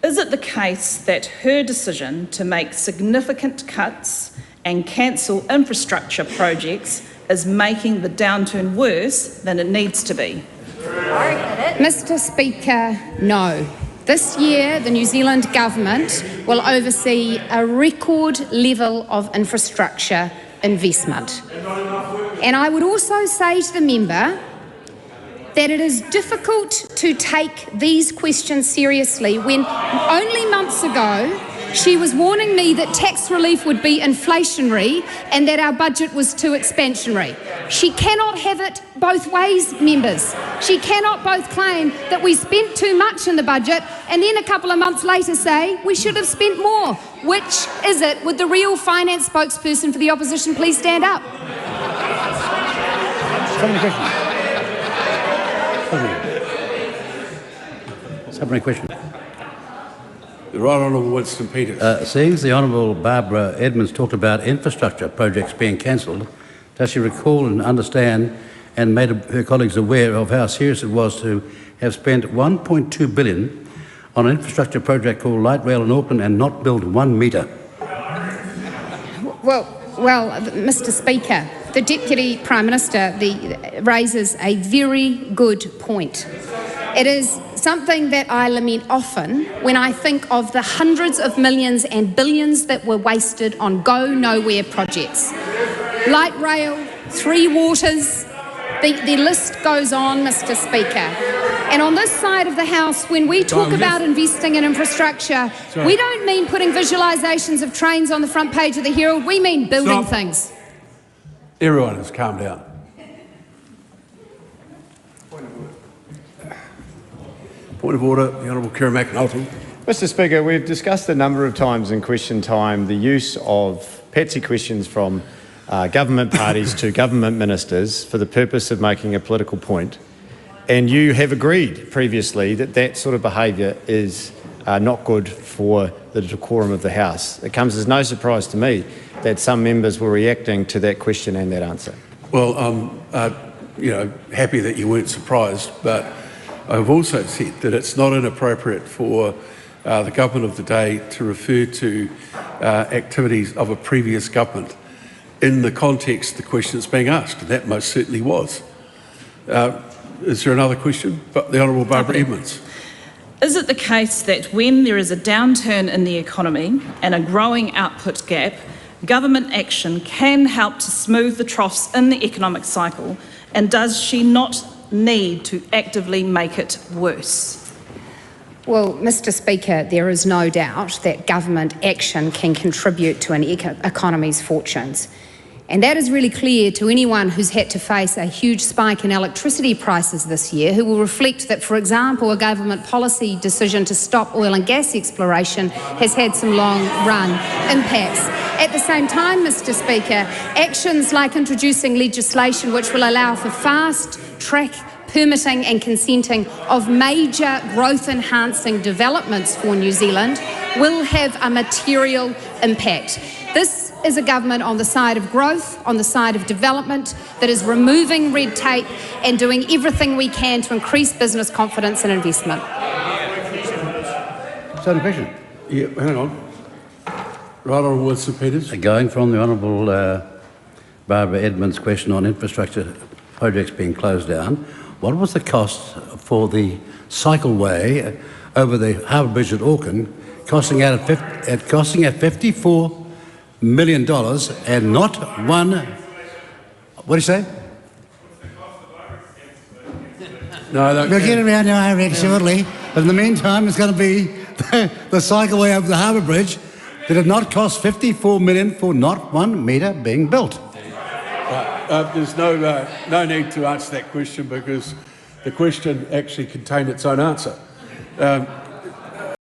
Is it the case that her decision to make significant cuts and cancel infrastructure projects is making the downturn worse than it needs to be? Mr. Speaker, no. This year, the New Zealand Government will oversee a record level of infrastructure investment. And I would also say to the member that it is difficult to take these questions seriously when only months ago she was warning me that tax relief would be inflationary and that our budget was too expansionary. She cannot have it both ways, members. She cannot both claim that we spent too much in the budget and then a couple of months later say we should have spent more. Which is it? Would the real finance spokesperson for the opposition please stand up? Supplementary question. The Right Honourable Winston Peters. Seeing as the Honourable Barbara Edmonds talked about infrastructure projects being cancelled, does she recall and understand and made her colleagues aware of how serious it was to have spent $1.2 billion on an infrastructure project called Light Rail in Auckland and not build 1 metre? Well, Mr. Speaker, the Deputy Prime Minister raises a very good point. It is something that I lament often when I think of the hundreds of millions and billions that were wasted on go-nowhere projects. Light rail, Three Waters, the list goes on, Mr. Speaker. And on this side of the House, when we talk about investing in infrastructure, we don't mean putting visualisations of trains on the front page of the Herald, we mean building things. Everyone has calmed down. Point of order, the Honourable Kira McAnulty. Mr. Speaker, we've discussed a number of times in question time the use of patsy questions from government parties to government ministers for the purpose of making a political point. And you have agreed previously that that sort of behaviour is not good for the decorum of the House. It comes as no surprise to me that some members were reacting to that question and that answer. Well, I'm happy that you weren't surprised, but I've also said that it's not inappropriate for the government of the day to refer to activities of a previous government in the context of the question that's being asked, and that most certainly was. Is there another question? But the Honourable Barbara Edmonds. Is it the case that when there is a downturn in the economy and a growing output gap, government action can help to smooth the troughs in the economic cycle, and does she not need to actively make it worse? Well, Mr. Speaker, there is no doubt that government action can contribute to an economy's fortunes. And that is really clear to anyone who's had to face a huge spike in electricity prices this year, who will reflect that, for example, a government policy decision to stop oil and gas exploration has had some long-run impacts. At the same time, Mr. Speaker, actions like introducing legislation which will allow for fast-track permitting and consenting of major growth-enhancing developments for New Zealand will have a material impact. This is a government on the side of growth, on the side of development, that is removing red tape and doing everything we can to increase business confidence and investment. So the question. Yeah, hang on. Right Honourable Winston Peters. Going from the Honourable Barbara Edmonds' question on infrastructure projects being closed down, what was the cost for the cycleway over the Harbour Bridge at Auckland, costing at $54 million and not one? What do you say? No, we'll get around to IREX shortly, but in the meantime, it's going to be the cycleway over the Harbour Bridge that did not cost $54 million for not 1 metre being built. There's no need to answer that question because the question actually contained its own answer.